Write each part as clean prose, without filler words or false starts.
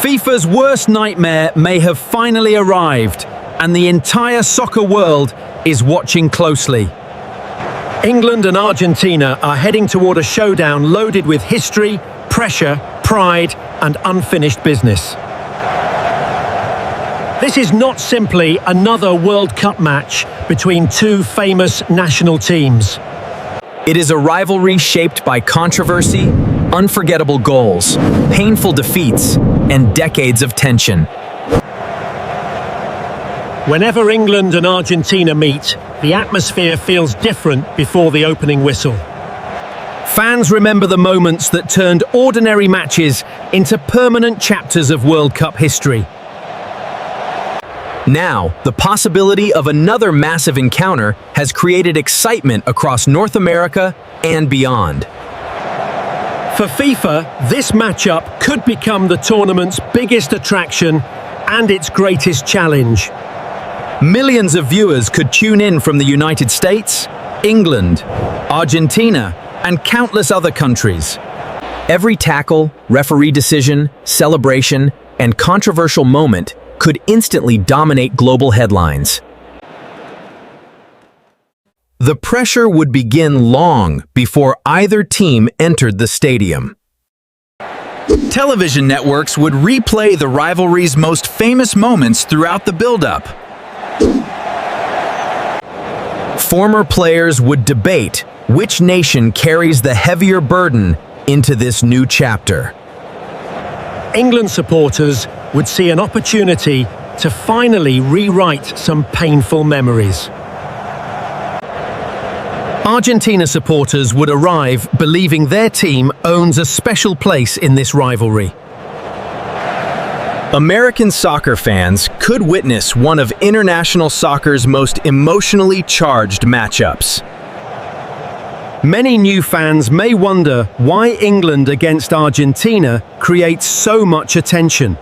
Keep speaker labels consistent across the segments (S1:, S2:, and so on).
S1: FIFA's worst nightmare may have finally arrived, and the entire soccer world is watching closely. England and Argentina are heading toward a showdown loaded with history, pressure, pride, and unfinished business. This is not simply another World Cup match between two famous national teams.
S2: It is a rivalry shaped by controversy, unforgettable goals, painful defeats, and decades of tension.
S1: Whenever England and Argentina meet, the atmosphere feels different before the opening whistle. Fans remember the moments that turned ordinary matches into permanent chapters of World Cup history.
S2: Now, the possibility of another massive encounter has created excitement across North America and beyond.
S1: For FIFA, this matchup could become the tournament's biggest attraction and its greatest challenge.
S2: Millions of viewers could tune in from the United States, England, Argentina, and countless other countries. Every tackle, referee decision, celebration, and controversial moment could instantly dominate global headlines. The pressure would begin long before either team entered the stadium.
S3: Television networks would replay the rivalry's most famous moments throughout the build-up.
S2: Former players would debate which nation carries the heavier burden into this new chapter.
S1: England supporters would see an opportunity to finally rewrite some painful memories. Argentina supporters would arrive believing their team owns a special place in this rivalry.
S2: American soccer fans could witness one of international soccer's most emotionally charged matchups.
S1: Many new fans may wonder why England against Argentina creates so much attention.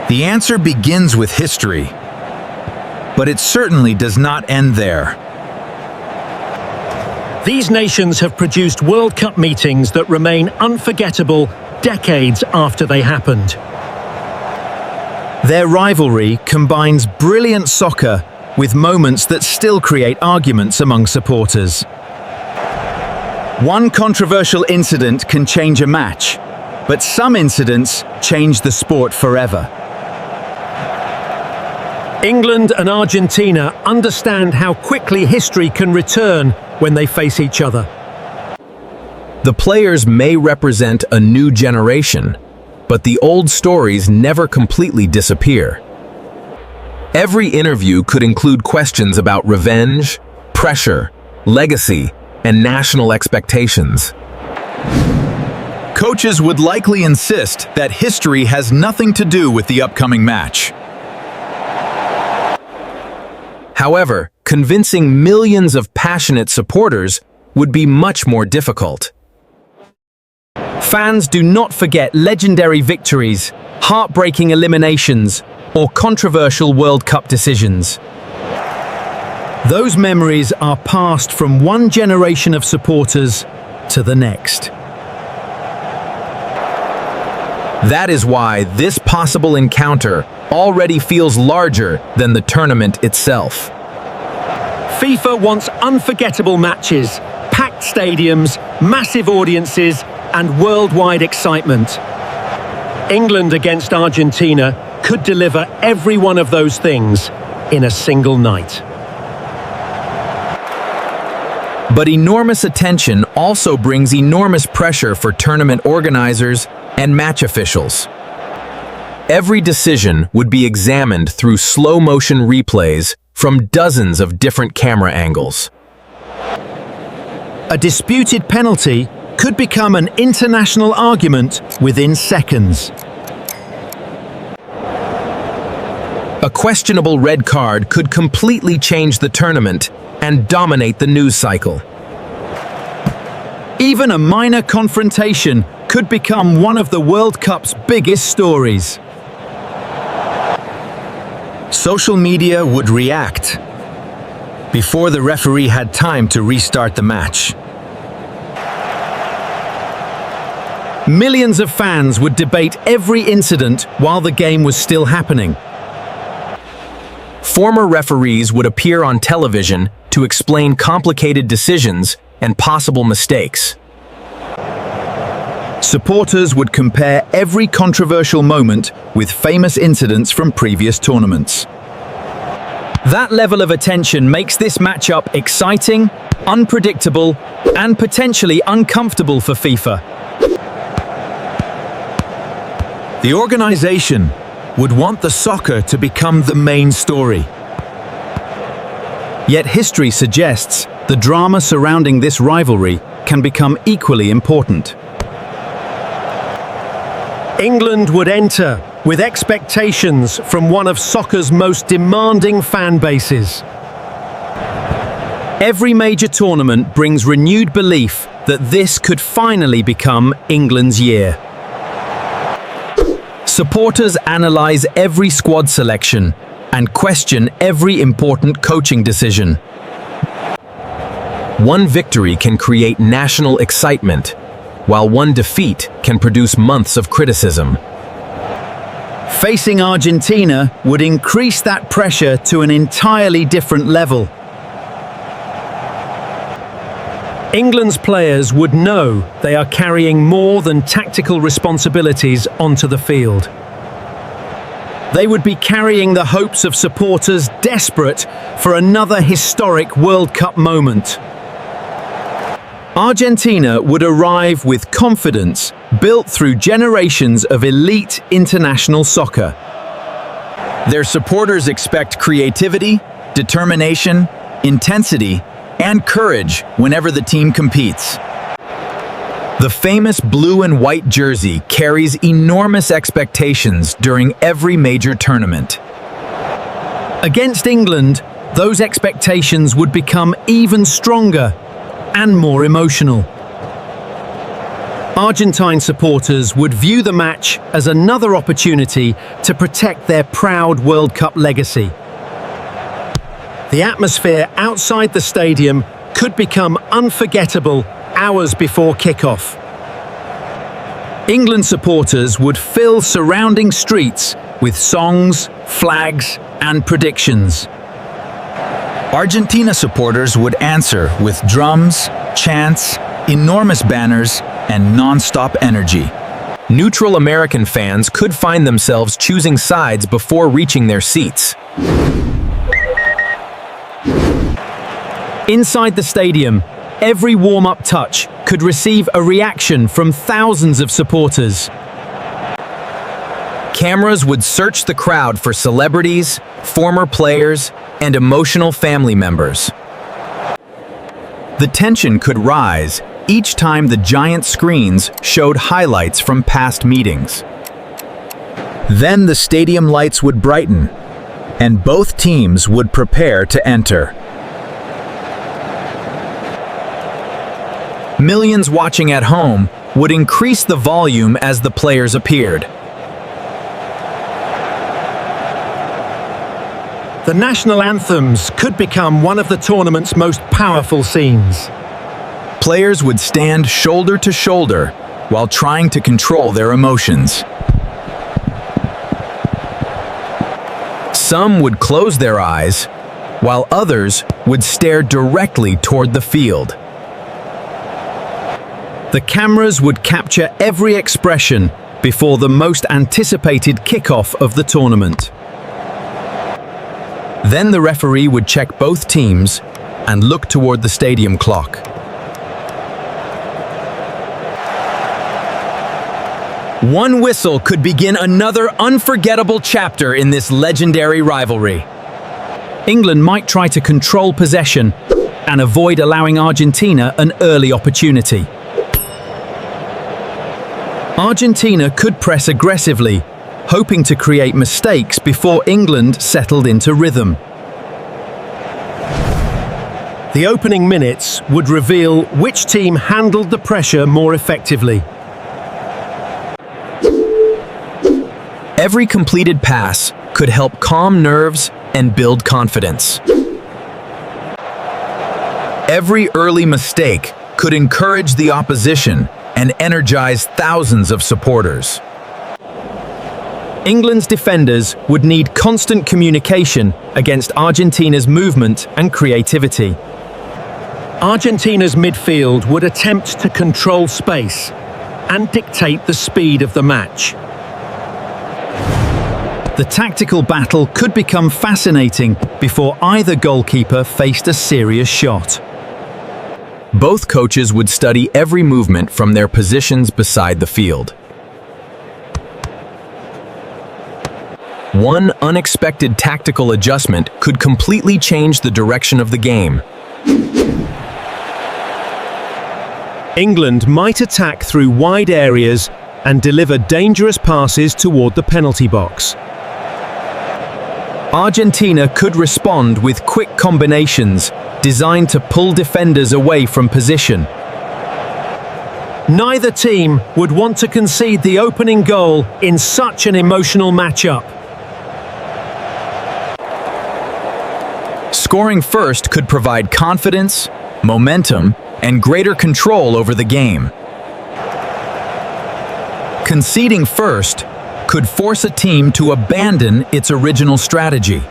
S3: The answer begins with history, but it certainly does not end there.
S1: These nations have produced World Cup meetings that remain unforgettable decades after they happened. Their rivalry combines brilliant soccer with moments that still create arguments among supporters.
S3: One controversial incident can change a match, but some incidents change the sport forever.
S1: England and Argentina understand how quickly history can return when they face each other.
S2: The players may represent a new generation, but the old stories never completely disappear. Every interview could include questions about revenge, pressure, legacy, and national expectations.
S3: Coaches would likely insist that history has nothing to do with the upcoming match.
S2: However, convincing millions of passionate supporters would be much more difficult.
S1: Fans do not forget legendary victories, heartbreaking eliminations, or controversial World Cup decisions. Those memories are passed from one generation of supporters to the next.
S2: That is why this possible encounter already feels larger than the tournament itself.
S1: FIFA wants unforgettable matches, packed stadiums, massive audiences, and worldwide excitement. England against Argentina could deliver every one of those things in a single night.
S2: But enormous attention also brings enormous pressure for tournament organizers and match officials. Every decision would be examined through slow-motion replays from dozens of different camera angles.
S1: A disputed penalty could become an international argument within seconds.
S2: A questionable red card could completely change the tournament and dominate the news cycle.
S1: Even a minor confrontation could become one of the World Cup's biggest stories.
S3: Social media would react before the referee had time to restart the match.
S1: Millions of fans would debate every incident while the game was still happening.
S2: Former referees would appear on television to explain complicated decisions and possible mistakes.
S3: Supporters would compare every controversial moment with famous incidents from previous tournaments.
S1: That level of attention makes this matchup exciting, unpredictable, and potentially uncomfortable for FIFA.
S3: The organization would want the soccer to become the main story.
S1: Yet history suggests the drama surrounding this rivalry can become equally important. England would enter with expectations from one of soccer's most demanding fan bases. Every major tournament brings renewed belief that this could finally become England's year. Supporters analyze every squad selection and question every important coaching decision.
S2: One victory can create national excitement, while one defeat can produce months of criticism.
S3: Facing Argentina would increase that pressure to an entirely different level.
S1: England's players would know they are carrying more than tactical responsibilities onto the field. They would be carrying the hopes of supporters desperate for another historic World Cup moment. Argentina would arrive with confidence built through generations of elite international soccer.
S3: Their supporters expect creativity, determination, intensity, and courage whenever the team competes.
S2: The famous blue and white jersey carries enormous expectations during every major tournament.
S1: Against England, those expectations would become even stronger and more emotional. Argentine supporters would view the match as another opportunity to protect their proud World Cup legacy. The atmosphere outside the stadium could become unforgettable hours before kickoff. England supporters would fill surrounding streets with songs, flags, and predictions.
S3: Argentina supporters would answer with drums, chants, enormous banners, and non-stop energy.
S2: Neutral American fans could find themselves choosing sides before reaching their seats.
S1: Inside the stadium, every warm-up touch could receive a reaction from thousands of supporters.
S2: Cameras would search the crowd for celebrities, former players, and emotional family members. The tension could rise each time the giant screens showed highlights from past meetings.
S3: Then the stadium lights would brighten, and both teams would prepare to enter.
S2: Millions watching at home would increase the volume as the players appeared.
S1: The national anthems could become one of the tournament's most powerful scenes.
S3: Players would stand shoulder to shoulder while trying to control their emotions.
S2: Some would close their eyes, while others would stare directly toward the field.
S1: The cameras would capture every expression before the most anticipated kickoff of the tournament.
S2: Then the referee would check both teams and look toward the stadium clock.
S1: One whistle could begin another unforgettable chapter in this legendary rivalry. England might try to control possession and avoid allowing Argentina an early opportunity. Argentina could press aggressively, hoping to create mistakes before England settled into rhythm. The opening minutes would reveal which team handled the pressure more effectively.
S2: Every completed pass could help calm nerves and build confidence.
S3: Every early mistake could encourage the opposition
S2: and energize thousands of supporters.
S1: England's defenders would need constant communication against Argentina's movement and creativity. Argentina's midfield would attempt to control space and dictate the speed of the match. The tactical battle could become fascinating before either goalkeeper faced a serious shot.
S2: Both coaches would study every movement from their positions beside the field. One unexpected tactical adjustment could completely change the direction of the game.
S1: England might attack through wide areas and deliver dangerous passes toward the penalty box. Argentina could respond with quick combinations designed to pull defenders away from position. Neither team would want to concede the opening goal in such an emotional matchup.
S3: Scoring first could provide confidence, momentum, and greater control over the game. Conceding first could force a team to abandon its original strategy.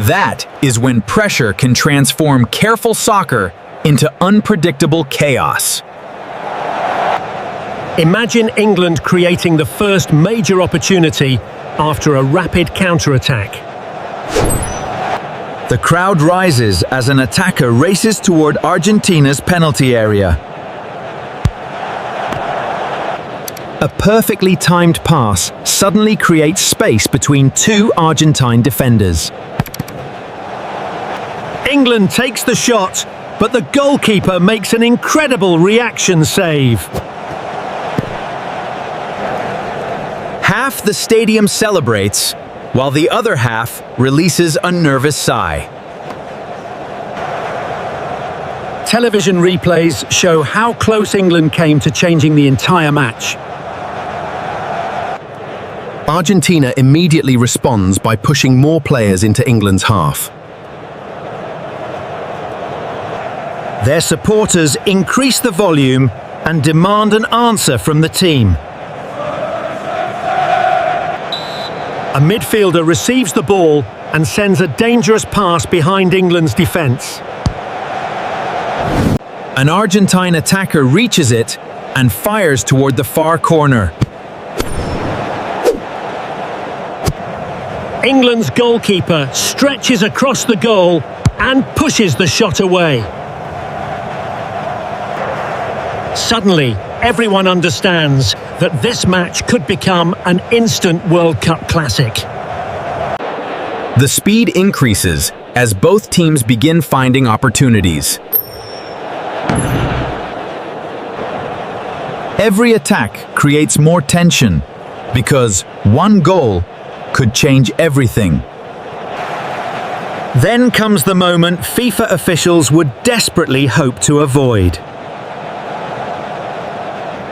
S3: That is when pressure can transform careful soccer into unpredictable chaos.
S1: Imagine England creating the first major opportunity after a rapid counter-attack.
S3: The crowd rises as an attacker races toward Argentina's penalty area.
S1: A perfectly timed pass suddenly creates space between two Argentine defenders. England takes the shot, but the goalkeeper makes an incredible reaction save.
S3: Half the stadium celebrates, while the other half releases a nervous sigh.
S1: Television replays show how close England came to changing the entire match. Argentina immediately responds by pushing more players into England's half. Their supporters increase the volume and demand an answer from the team. A midfielder receives the ball and sends a dangerous pass behind England's defence. An Argentine attacker reaches it and fires toward the far corner. England's goalkeeper stretches across the goal and pushes the shot away. Suddenly, everyone understands that this match could become an instant World Cup classic.
S2: The speed increases as both teams begin finding opportunities.
S3: Every attack creates more tension because one goal could change everything.
S1: Then comes the moment FIFA officials would desperately hope to avoid.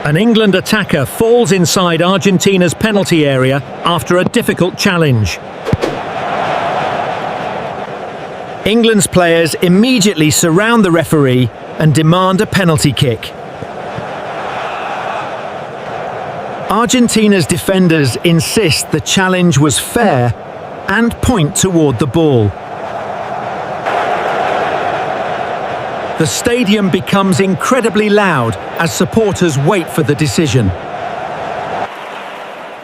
S1: An England attacker falls inside Argentina's penalty area after a difficult challenge. England's players immediately surround the referee and demand a penalty kick. Argentina's defenders insist the challenge was fair and point toward the ball. The stadium becomes incredibly loud as supporters wait for the decision.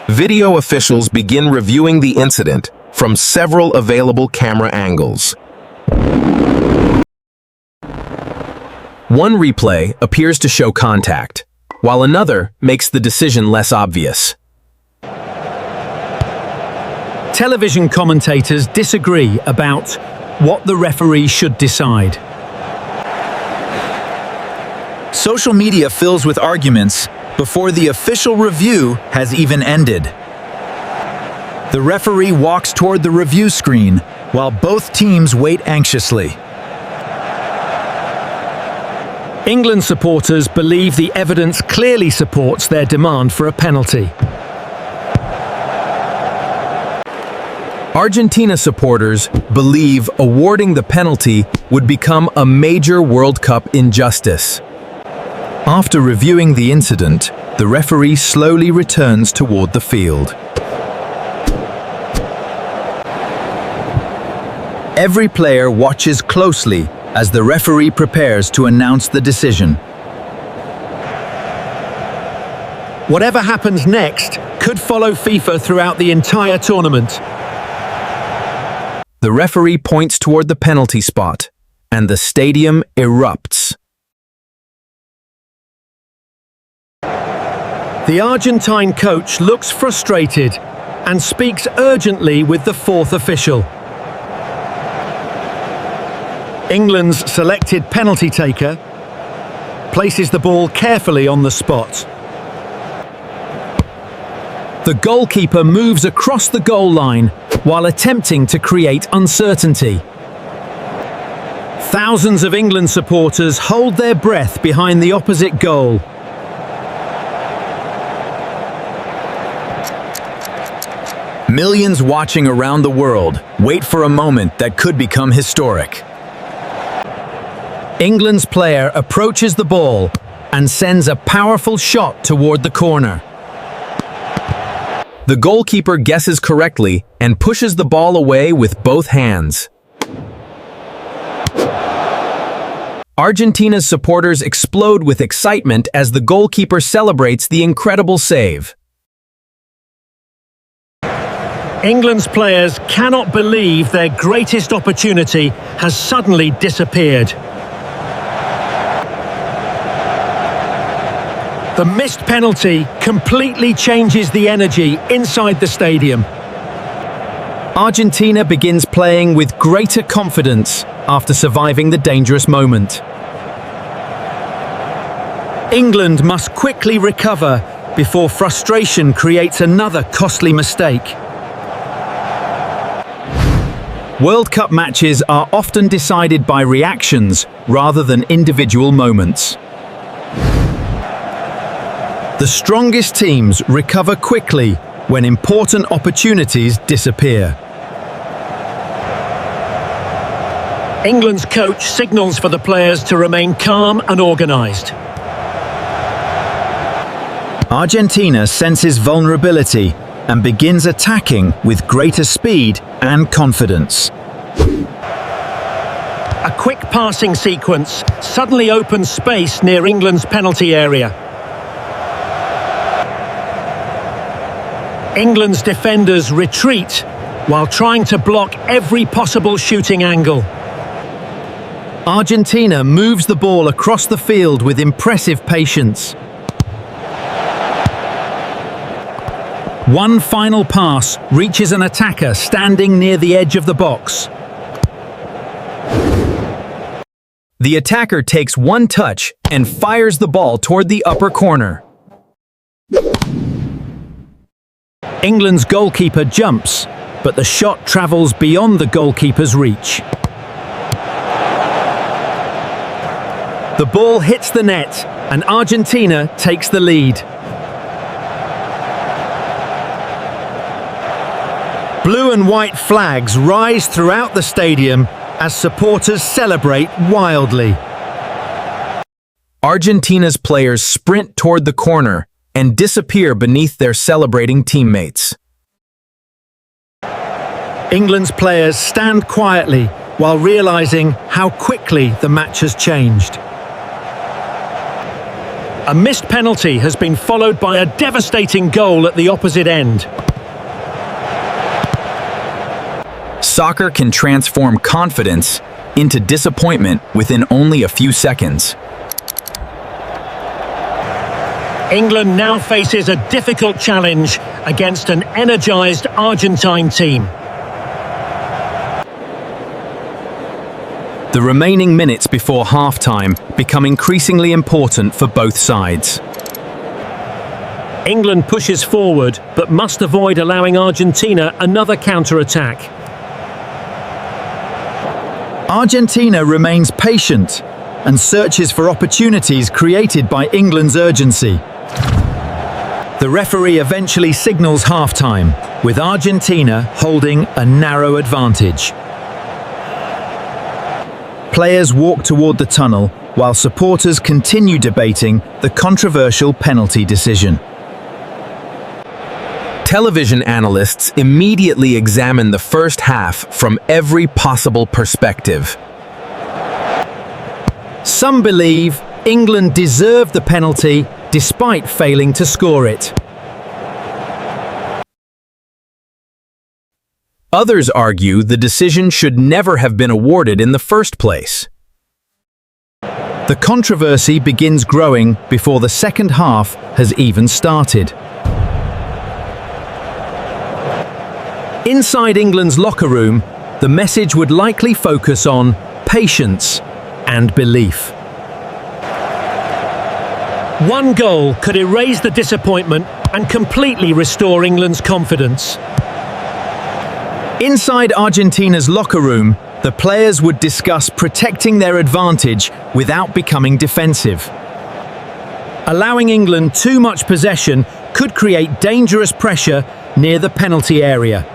S2: Video officials begin reviewing the incident from several available camera angles. One replay appears to show contact, while another makes the decision less obvious.
S1: Television commentators disagree about what the referee should decide.
S3: Social media fills with arguments before the official review has even ended. The referee walks toward the review screen while both teams wait anxiously.
S1: England supporters believe the evidence clearly supports their demand for a penalty.
S2: Argentina supporters believe awarding the penalty would become a major World Cup injustice. After reviewing the incident, the referee slowly returns toward the field. Every player watches closely as the referee prepares to announce the decision.
S1: Whatever happens next could follow FIFA throughout the entire tournament.
S2: The referee points toward the penalty spot, and the stadium erupts.
S1: The Argentine coach looks frustrated and speaks urgently with the fourth official. England's selected penalty taker places the ball carefully on the spot. The goalkeeper moves across the goal line while attempting to create uncertainty. Thousands of England supporters hold their breath behind the opposite goal.
S2: Millions watching around the world wait for a moment that could become historic.
S1: England's player approaches the ball and sends a powerful shot toward the corner.
S2: The goalkeeper guesses correctly and pushes the ball away with both hands. Argentina's supporters explode with excitement as the goalkeeper celebrates the incredible save.
S1: England's players cannot believe their greatest opportunity has suddenly disappeared. The missed penalty completely changes the energy inside the stadium.
S2: Argentina begins playing with greater confidence after surviving the dangerous moment.
S1: England must quickly recover before frustration creates another costly mistake.
S2: World Cup matches are often decided by reactions rather than individual moments.
S1: The strongest teams recover quickly when important opportunities disappear. England's coach signals for the players to remain calm and organised.
S3: Argentina senses vulnerability and begins attacking with greater speed and confidence.
S1: A quick passing sequence suddenly opens space near England's penalty area. England's defenders retreat while trying to block every possible shooting angle. Argentina moves the ball across the field with impressive patience. One final pass reaches an attacker standing near the edge of the box.
S2: The attacker takes one touch and fires the ball toward the upper corner.
S1: England's goalkeeper jumps, but the shot travels beyond the goalkeeper's reach. The ball hits the net, and Argentina takes the lead. Blue and white flags rise throughout the stadium as supporters celebrate wildly.
S2: Argentina's players sprint toward the corner and disappear beneath their celebrating teammates.
S1: England's players stand quietly while realizing how quickly the match has changed. A missed penalty has been followed by a devastating goal at the opposite end.
S2: Soccer can transform confidence into disappointment within only a few seconds.
S1: England now faces a difficult challenge against an energized Argentine team.
S2: The remaining minutes before halftime become increasingly important for both sides.
S1: England pushes forward but must avoid allowing Argentina another counter-attack.
S3: Argentina remains patient and searches for opportunities created by England's urgency. The referee eventually signals halftime, with Argentina holding a narrow advantage. Players walk toward the tunnel while supporters continue debating the controversial penalty decision.
S2: Television analysts immediately examine the first half from every possible perspective.
S1: Some believe England deserved the penalty despite failing to score it.
S2: Others argue the decision should never have been awarded in the first place.
S1: The controversy begins growing before the second half has even started. Inside England's locker room, the message would likely focus on patience and belief. One goal could erase the disappointment and completely restore England's confidence. Inside Argentina's locker room, the players would discuss protecting their advantage without becoming defensive. Allowing England too much possession could create dangerous pressure near the penalty area.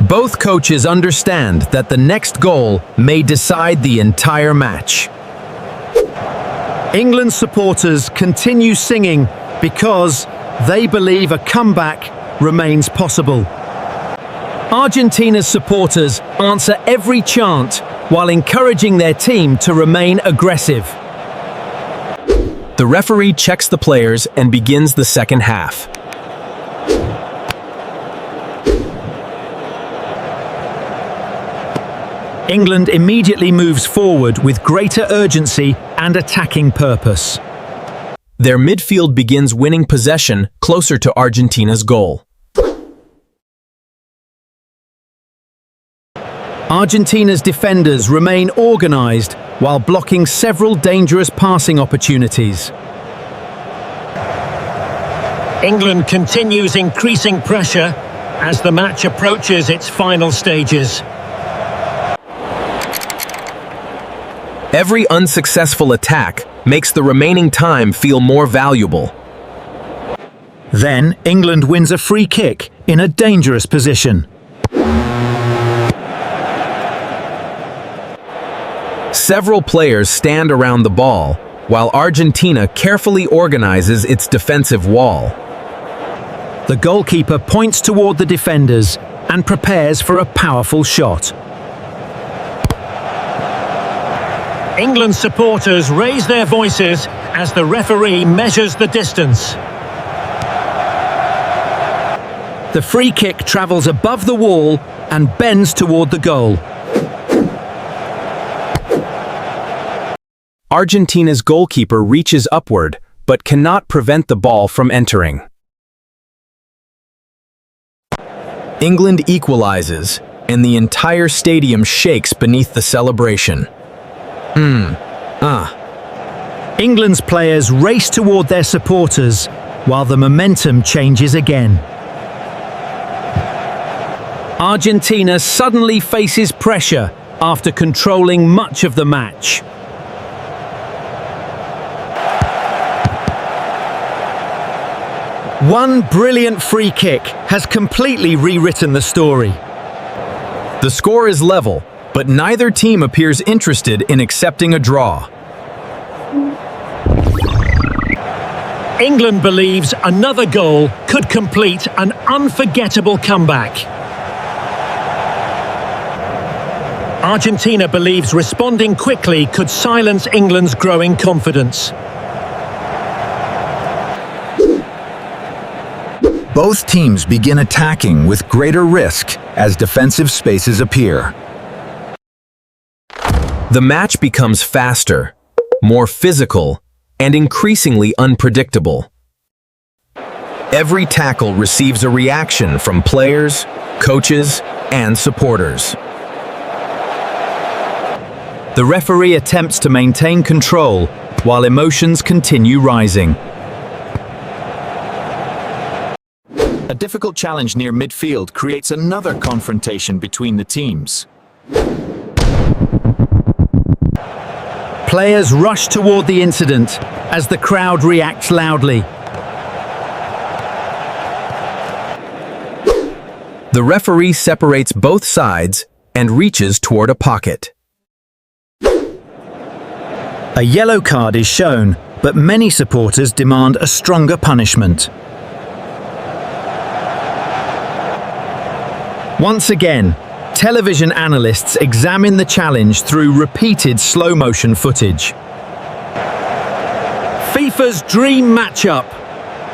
S1: Both coaches understand that the next goal may decide the entire match. England supporters continue singing because they believe a comeback remains possible. Argentina's supporters answer every chant while encouraging their team to remain aggressive.
S2: The referee checks the players and begins the second half.
S1: England immediately moves forward with greater urgency and attacking purpose.
S2: Their midfield begins winning possession closer to Argentina's goal.
S1: Argentina's defenders remain organised while blocking several dangerous passing opportunities. England continues increasing pressure as the match approaches its final stages.
S2: Every unsuccessful attack makes the remaining time feel more valuable.
S1: Then England wins a free kick in a dangerous position.
S2: Several players stand around the ball, while Argentina carefully organizes its defensive wall.
S1: The goalkeeper points toward the defenders and prepares for a powerful shot. England supporters raise their voices as the referee measures the distance. The free kick travels above the wall and bends toward the goal.
S2: Argentina's goalkeeper reaches upward, but cannot prevent the ball from entering. England equalizes, and the entire stadium shakes beneath the celebration.
S1: England's players race toward their supporters while the momentum changes again. Argentina suddenly faces pressure after controlling much of the match. One brilliant free kick has completely rewritten the story.
S2: The score is level, but neither team appears interested in accepting a draw.
S1: England believes another goal could complete an unforgettable comeback. Argentina believes responding quickly could silence England's growing confidence.
S3: Both teams begin attacking with greater risk as defensive spaces appear.
S2: The match becomes faster, more physical, and increasingly unpredictable. Every tackle receives a reaction from players, coaches, and supporters.
S1: The referee attempts to maintain control while emotions continue rising.
S4: A difficult challenge near midfield creates another confrontation between the teams.
S1: Players rush toward the incident as the crowd reacts loudly.
S2: The referee separates both sides and reaches toward a pocket.
S3: A yellow card is shown, but many supporters demand a stronger punishment.
S1: Once again, television analysts examine the challenge through repeated slow-motion footage. FIFA's dream matchup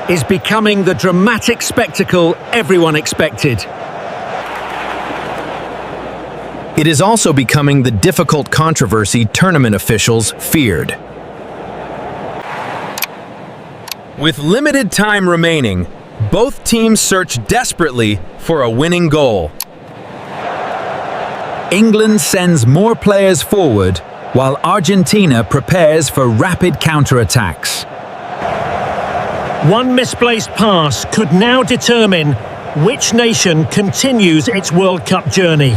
S1: is becoming the dramatic spectacle everyone expected.
S2: It is also becoming the difficult controversy tournament officials feared. With limited time remaining, both teams search desperately for a winning goal.
S1: England sends more players forward, while Argentina prepares for rapid counterattacks. One misplaced pass could now determine which nation continues its World Cup journey.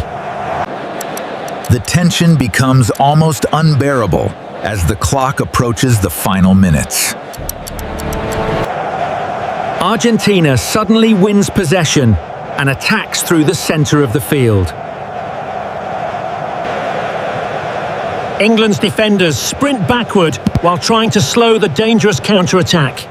S3: The tension becomes almost unbearable as the clock approaches the final minutes.
S1: Argentina suddenly wins possession and attacks through the center of the field. England's defenders sprint backward while trying to slow the dangerous counter-attack.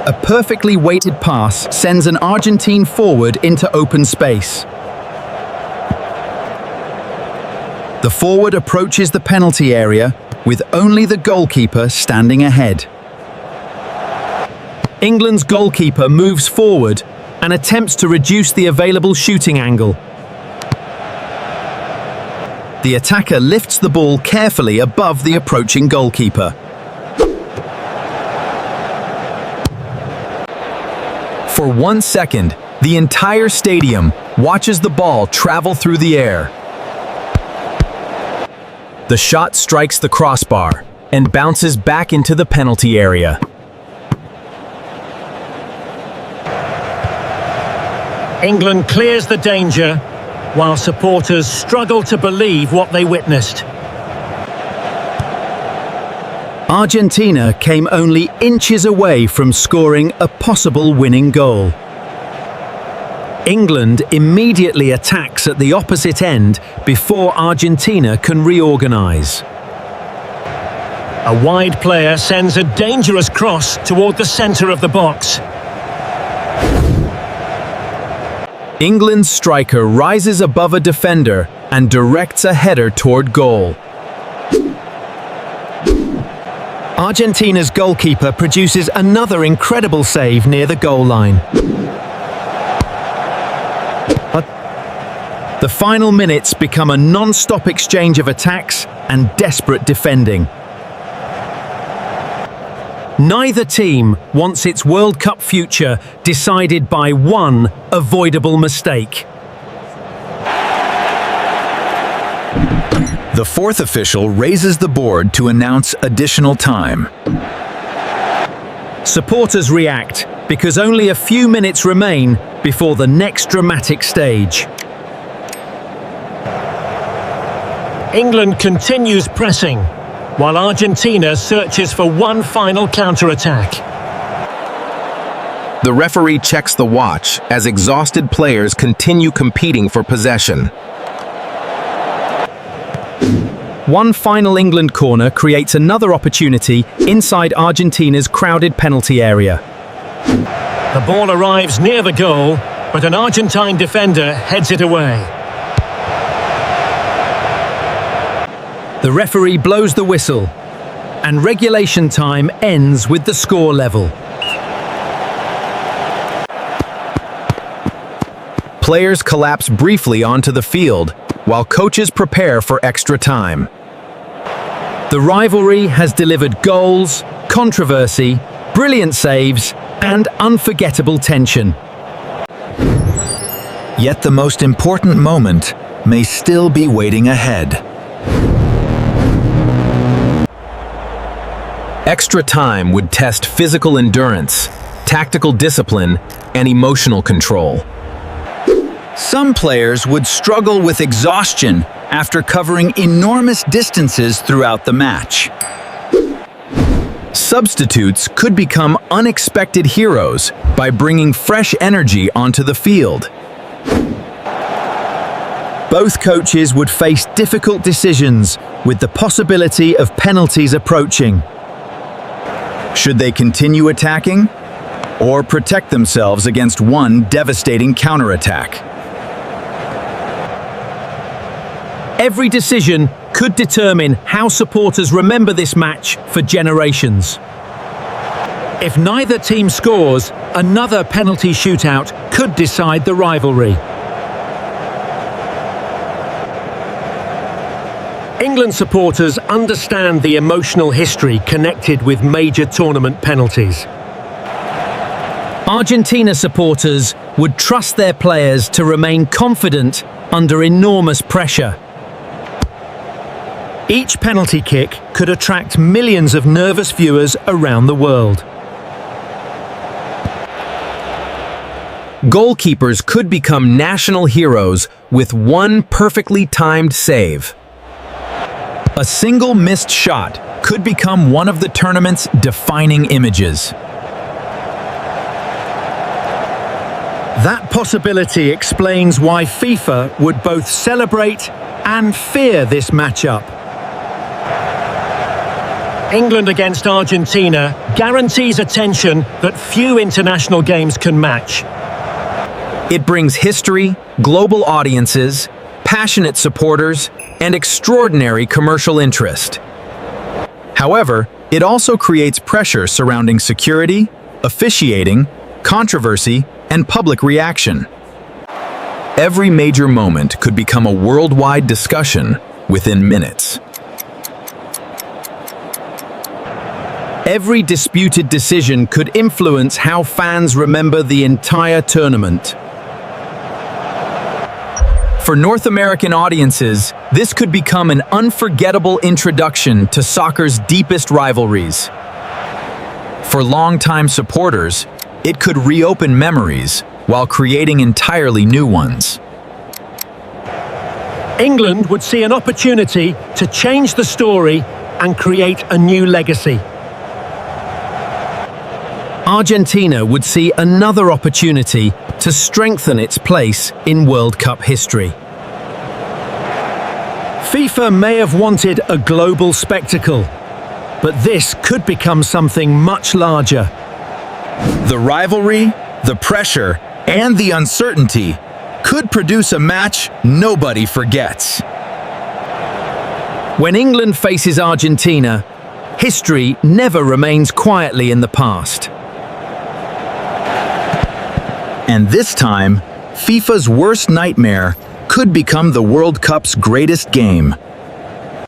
S1: A perfectly weighted pass sends an Argentine forward into open space. The forward approaches the penalty area with only the goalkeeper standing ahead. England's goalkeeper moves forward and attempts to reduce the available shooting angle. The attacker lifts the ball carefully above the approaching goalkeeper.
S2: For 1 second, the entire stadium watches the ball travel through the air. The shot strikes the crossbar and bounces back into the penalty area.
S1: England clears the danger, while supporters struggle to believe what they witnessed. Argentina came only inches away from scoring a possible winning goal. England immediately attacks at the opposite end before Argentina can reorganize. A wide player sends a dangerous cross toward the center of the box.
S2: England's striker rises above a defender and directs a header toward goal.
S1: Argentina's goalkeeper produces another incredible save near the goal line. The final minutes become a non-stop exchange of attacks and desperate defending. Neither team wants its World Cup future decided by one avoidable mistake.
S3: The fourth official raises the board to announce additional time.
S1: Supporters react because only a few minutes remain before the next dramatic stage. England continues pressing, while Argentina searches for one final counter-attack.
S2: The referee checks the watch as exhausted players continue competing for possession.
S1: One final England corner creates another opportunity inside Argentina's crowded penalty area. The ball arrives near the goal, but an Argentine defender heads it away. The referee blows the whistle, and regulation time ends with the score level.
S2: Players collapse briefly onto the field, while coaches prepare for extra time.
S1: The rivalry has delivered goals, controversy, brilliant saves, and unforgettable tension.
S3: Yet the most important moment may still be waiting ahead.
S2: Extra time would test physical endurance, tactical discipline, and emotional control.
S3: Some players would struggle with exhaustion after covering enormous distances throughout the match.
S2: Substitutes could become unexpected heroes by bringing fresh energy onto the field.
S1: Both coaches would face difficult decisions
S3: with the possibility of penalties approaching. Should they continue attacking or protect themselves against one devastating counterattack?
S1: Every decision could determine how supporters remember this match for generations. If neither team scores, another penalty shootout could decide the rivalry. England supporters understand the emotional history connected with major tournament penalties. Argentina supporters would trust their players to remain confident under enormous pressure. Each penalty kick could attract millions of nervous viewers around the world.
S2: Goalkeepers could become national heroes with one perfectly timed save.
S3: A single missed shot could become one of the tournament's defining images.
S1: That possibility explains why FIFA would both celebrate and fear this matchup. England against Argentina guarantees attention that few international games can match.
S2: It brings history, global audiences, passionate supporters, and extraordinary commercial interest.
S3: However, it also creates pressure surrounding security, officiating, controversy, and public reaction.
S2: Every major moment could become a worldwide discussion within minutes.
S1: Every disputed decision could influence how fans remember the entire tournament.
S2: For North American audiences, this could become an unforgettable introduction to soccer's deepest rivalries. For longtime supporters, it could reopen memories while creating entirely new ones.
S1: England would see an opportunity to change the story and create a new legacy. Argentina would see another opportunity to strengthen its place in World Cup history. FIFA may have wanted a global spectacle, but this could become something much larger.
S3: The rivalry, the pressure, and the uncertainty could produce a match nobody forgets.
S1: When England faces Argentina, history never remains quietly in the past.
S3: And this time, FIFA's worst nightmare could become the World Cup's greatest game.